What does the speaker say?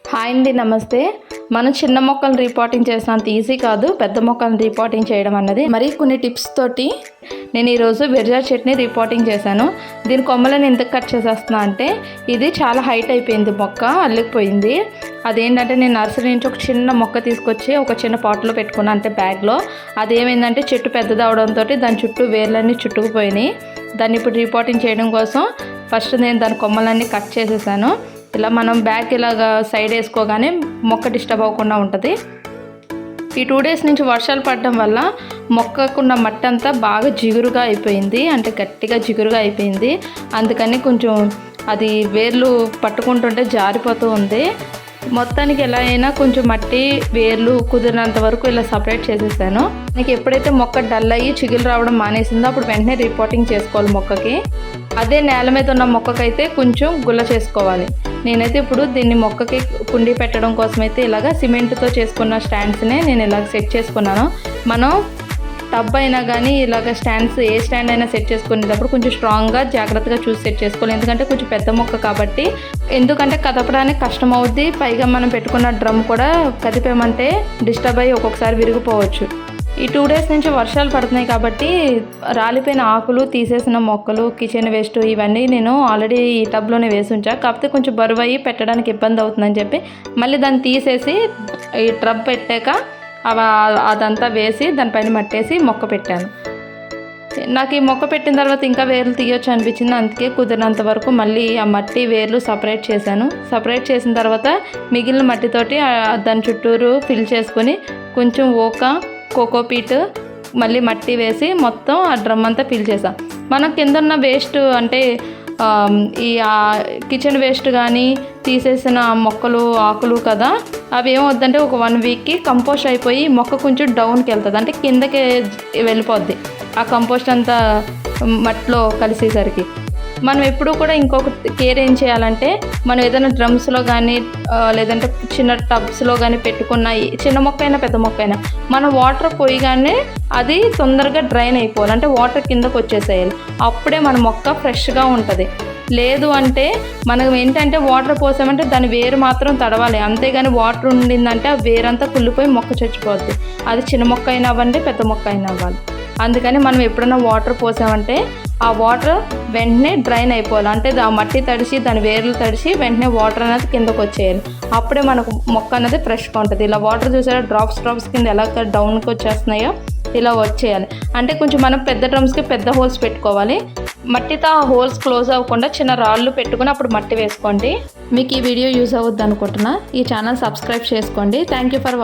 Hi అండి, నమస్తే. మనం చిన్న మొక్కలను రీపాటింగ్ చేసినంత ఈజీ కాదు పెద్ద మొక్కలను రీపాటింగ్ చేయడం అన్నది. మరి కొన్ని టిప్స్ తోటి నేను ఈరోజు విరజా చెట్టుని రీపాటింగ్ చేశాను. దీని కొమ్మలను ఎందుకు కట్ చేసేస్తున్నా అంటే ఇది చాలా హైట్ అయిపోయింది, మొక్క అల్లిపోయింది. అదేంటంటే నేను నర్సరీ నుంచి ఒక చిన్న మొక్క తీసుకొచ్చి ఒక చిన్న పాట్లో పెట్టుకున్నాను, అంటే బ్యాగ్లో. అదేమైందంటే చెట్టు పెద్దదవడంతో దాని చుట్టూ వేర్లన్నీ చుట్టుకుపోయినాయి. దాన్ని ఇప్పుడు రీపాటింగ్ చేయడం కోసం ఫస్ట్ నేను దాని కొమ్మలన్నీ కట్ చేసేసాను. ఇలా మనం బ్యాగ్ ఇలాగా సైడ్ వేసుకోగానే మొక్క డిస్టర్బ్ అవ్వకుండా ఉంటుంది. ఈ 2 days నుంచి వర్షాలు పడడం వల్ల మొక్కకున్న మట్టి అంతా బాగా జిగురుగా అయిపోయింది, అంటే గట్టిగా జిగురుగా అయిపోయింది. అందుకని కొంచెం అది వేర్లు పట్టుకుంటుంటే జారిపోతూ ఉంది. మొత్తానికి ఎలా అయినా కొంచెం మట్టి వేర్లు కుదిరినంత వరకు ఇలా సపరేట్ చేసేసాను. నాకు ఎప్పుడైతే మొక్క డల్ అయ్యి చిగులు రావడం మానేసిందో అప్పుడు వెంటనే రిపోర్టింగ్ చేసుకోవాలి మొక్కకి. అదే నేల మీద ఉన్న మొక్కకైతే కొంచెం గుల్ల చేసుకోవాలి. నేనైతే ఇప్పుడు దీన్ని మొక్కకి కుండీ పెట్టడం కోసం అయితే ఇలాగ సిమెంట్తో చేసుకున్న స్టాండ్స్నే నేను ఇలాగ సెట్ చేసుకున్నాను. మనం టబ్ అయినా కానీ ఇలాగ స్టాండ్స్ ఏ స్టాండ్ అయినా సెట్ చేసుకునేటప్పుడు కొంచెం స్ట్రాంగ్గా జాగ్రత్తగా చూసి సెట్ చేసుకోవాలి. ఎందుకంటే కొంచెం పెద్ద మొక్క కాబట్టి, ఎందుకంటే కదపడానికి కష్టం అవుద్ది. పైగా మనం పెట్టుకున్న డ్రమ్ కూడా కదిపామంటే డిస్టర్బ్ అయ్యి ఒక్కొక్కసారి విరిగిపోవచ్చు. ఈ 2 days నుంచి వర్షాలు పడుతున్నాయి కాబట్టి రాలిపోయిన ఆకులు, తీసేసిన మొక్కలు, కిచెన్ వేస్ట్ ఇవన్నీ నేను ఆల్రెడీ ఈ టబ్లోనే వేసి ఉంచా. కాకపోతే కొంచెం బరువు అయ్యి పెట్టడానికి ఇబ్బంది అవుతుందని చెప్పి మళ్ళీ దాన్ని తీసేసి ఈ టబ్ పెట్టాక అదంతా వేసి దానిపైన మట్టేసి మొక్క పెట్టాను. నాకు ఈ మొక్క పెట్టిన తర్వాత ఇంకా వేర్లు తీయొచ్చు అనిపించింది. అందుకే కుదిరినంత వరకు మళ్ళీ ఆ మట్టి వేర్లు సపరేట్ చేశాను. సపరేట్ చేసిన తర్వాత మిగిలిన మట్టితోటి దాని చుట్టూరు ఫిల్ చేసుకొని కొంచెం కోకోపీట్ మళ్ళీ మట్టి వేసి మొత్తం ఆ డ్రమ్ అంతా ఫిల్ చేసాం. మనం కింద ఉన్న వేస్ట్ అంటే ఈ కిచెన్ వేస్ట్ కానీ తీసేసిన మొక్కలు, ఆకులు కదా, అవి ఏమవుద్దంటే ఒక 1 weekకి కంపోస్ట్ అయిపోయి మొక్క కొంచెం డౌన్కి వెళ్తుంది, అంటే కిందకి వెళ్ళిపోద్ది ఆ కంపోస్ట్ అంతా మట్టిలో కలిసేసరికి. మనం ఎప్పుడూ కూడా ఇంకొక కేర్ ఏం చేయాలంటే, మనం ఏదైనా డ్రమ్స్లో కానీ లేదంటే చిన్న టబ్స్లో కానీ పెట్టుకున్న చిన్న మొక్క అయినా పెద్ద మొక్క అయినా మనం వాటర్ పోయగానే అది తొందరగా డ్రైన్ అయిపోవాలి, అంటే వాటర్ కిందకు వచ్చేసేయాలి. అప్పుడే మన మొక్క ఫ్రెష్గా ఉంటుంది. లేదు అంటే మనం ఏంటంటే వాటర్ పోసామంటే దాని వేరు మాత్రం తడవాలి, అంతేగాని వాటర్ ఉండిందంటే ఆ వేరంతా కుళ్ళిపోయి మొక్క చచ్చిపోద్ది. అది చిన్న మొక్క అయినా అవ్వండి, పెద్ద మొక్క అయినా అవ్వాలి. అందుకని మనం ఎప్పుడైనా వాటర్ పోసామంటే ఆ వాటర్ వెంటనే డ్రైన్ అయిపోవాలి, అంటే ఆ మట్టి తడిసి దాని వేర్లు తడిసి వెంటనే వాటర్ అనేది కిందకు వచ్చేయాలి. అప్పుడే మనకు మొక్క అనేది ఫ్రెష్గా ఉంటుంది. ఇలా వాటర్ చూసారా డ్రాప్స్ కింద ఎలా డౌన్కి వచ్చేస్తున్నాయో ఇలా వచ్చేయాలి. అంటే కొంచెం మనం పెద్ద డ్రమ్స్కి పెద్ద హోల్స్ పెట్టుకోవాలి. మట్టితో ఆ హోల్స్ క్లోజ్ అవ్వకుండా చిన్న రాళ్ళు పెట్టుకుని అప్పుడు మట్టి వేసుకోండి. మీకు ఈ వీడియో యూజ్ అవ్వద్దు అనుకుంటున్నా. ఈ ఛానల్ సబ్స్క్రైబ్ చేసుకోండి. Thank you for watching.